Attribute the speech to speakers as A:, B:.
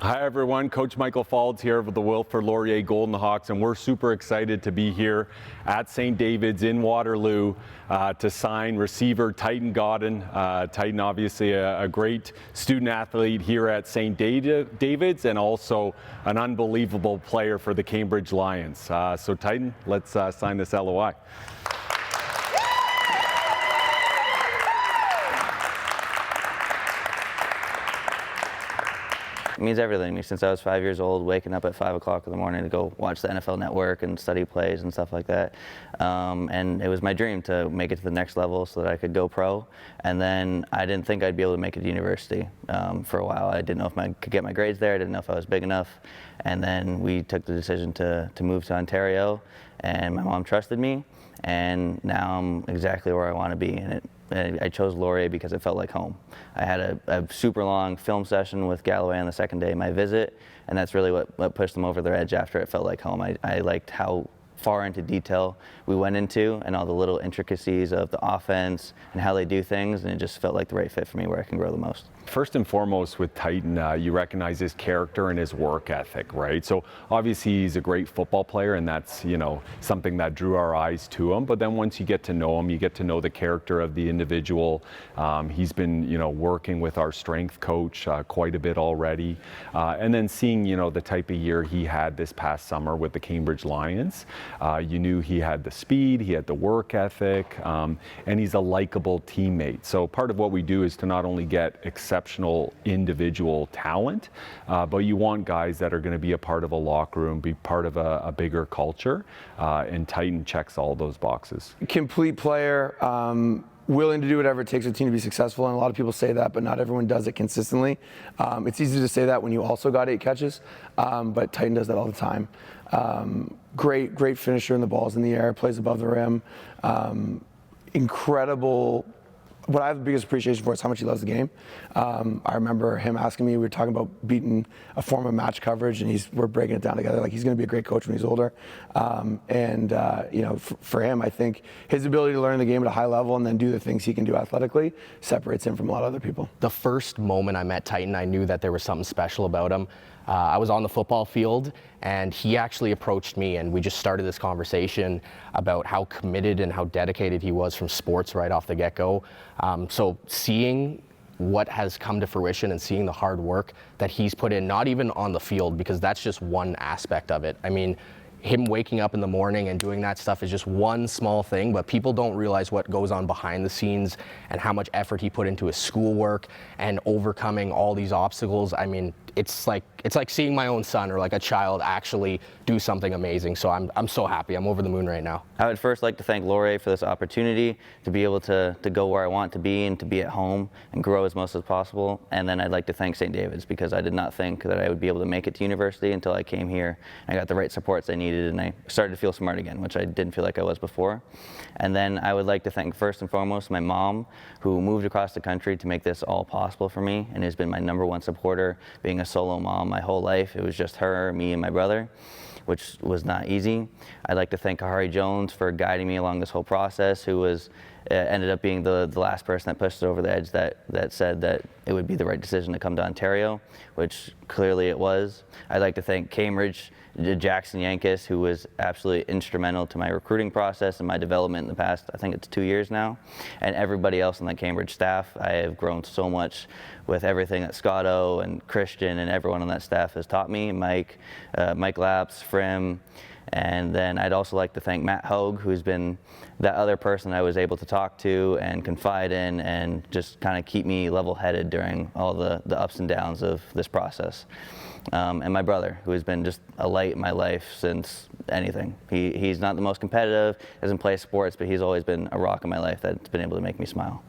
A: Hi everyone, Coach Michael Faulds here with the Wilfrid Laurier Golden Hawks, and we're super excited to be here at St. David's in Waterloo to sign receiver Titan Gaudun. Titan, obviously a great student athlete here at St. David's and also an unbelievable player for the Cambridge Lions. So Titan, let's sign this LOI.
B: It means everything to me. Since I was 5 years old, waking up at 5 o'clock in the morning to go watch the NFL Network and study plays and stuff like that. And it was my dream to make it to the next level so that I could go pro. And then I didn't think I'd be able to make it to university for a while. I didn't know if I could get my grades there. I didn't know if I was big enough. And then we took the decision to move to Ontario, and my mom trusted me. And now I'm exactly where I want to be. And I chose Laurier because it felt like home. I had a super long film session with Galloway on the second day of my visit, and that's really what pushed them over their edge after it felt like home. I liked how far into detail we went into and all the little intricacies of the offense and how they do things, and it just felt like the right fit for me where I can grow the most.
A: First and foremost with Titan, you recognize his character and his work ethic, right? So obviously he's a great football player, and that's, you know, something that drew our eyes to him. But then once you get to know him, you get to know the character of the individual. He's been, you know, working with our strength coach quite a bit already. And then seeing, you know, the type of year he had this past summer with the Cambridge Lions, you knew he had the speed, he had the work ethic, and he's a likable teammate. So part of what we do is to not only get exceptional individual talent, but you want guys that are going to be a part of a locker room, be part of a bigger culture, and Titan checks all those boxes.
C: Complete player, willing to do whatever it takes for the team to be successful, and a lot of people say that, but not everyone does it consistently. It's easy to say that when you also got 8 catches, but Titan does that all the time. Great finisher, in the balls in the air, plays above the rim, incredible. What I have the biggest appreciation for is how much he loves the game. I remember him asking me, we were talking about beating a form of match coverage, and we're breaking it down together. Like, he's going to be a great coach when he's older. You know, for him, I think his ability to learn the game at a high level and then do the things he can do athletically separates him from a lot of other people.
D: The first moment I met Titan, I knew that there was something special about him. I was on the football field, and he actually approached me, and we just started this conversation about how committed and how dedicated he was from sports right off the get-go. So seeing what has come to fruition and seeing the hard work that he's put in, not even on the field, because that's just one aspect of it. I mean, him waking up in the morning and doing that stuff is just one small thing, but people don't realize what goes on behind the scenes and how much effort he put into his schoolwork and overcoming all these obstacles. I mean, it's like seeing my own son or like a child actually do something amazing. So I'm so happy. I'm over the moon right now.
B: I would first like to thank Laurier for this opportunity to be able to go where I want to be and to be at home and grow as much as possible. And then I'd like to thank St. David's, because I did not think that I would be able to make it to university until I came here. I got the right supports I needed, and I started to feel smart again, which I didn't feel like I was before. And then I would like to thank first and foremost my mom, who moved across the country to make this all possible for me and has been my #1 supporter. Being a solo mom my whole life, it was just her, me, and my brother, which was not easy. I'd like to thank Kahari Jones for guiding me along this whole process, who was ended up being the last person that pushed it over the edge, that said that it would be the right decision to come to Ontario, which clearly it was. I'd like to thank Cambridge, Jackson Yankis, who was absolutely instrumental to my recruiting process and my development in the past, I think it's 2 years now, and everybody else on the Cambridge staff. I have grown so much with everything that Scotto and Christian and everyone on that staff has taught me, Mike Laps, Frim. And then I'd also like to thank Matt Hogue, who's been that other person I was able to talk to and confide in and just kind of keep me level-headed during all the ups and downs of this process. And my brother, who has been just a light in my life since anything. He's not the most competitive, doesn't play sports, but he's always been a rock in my life that's been able to make me smile.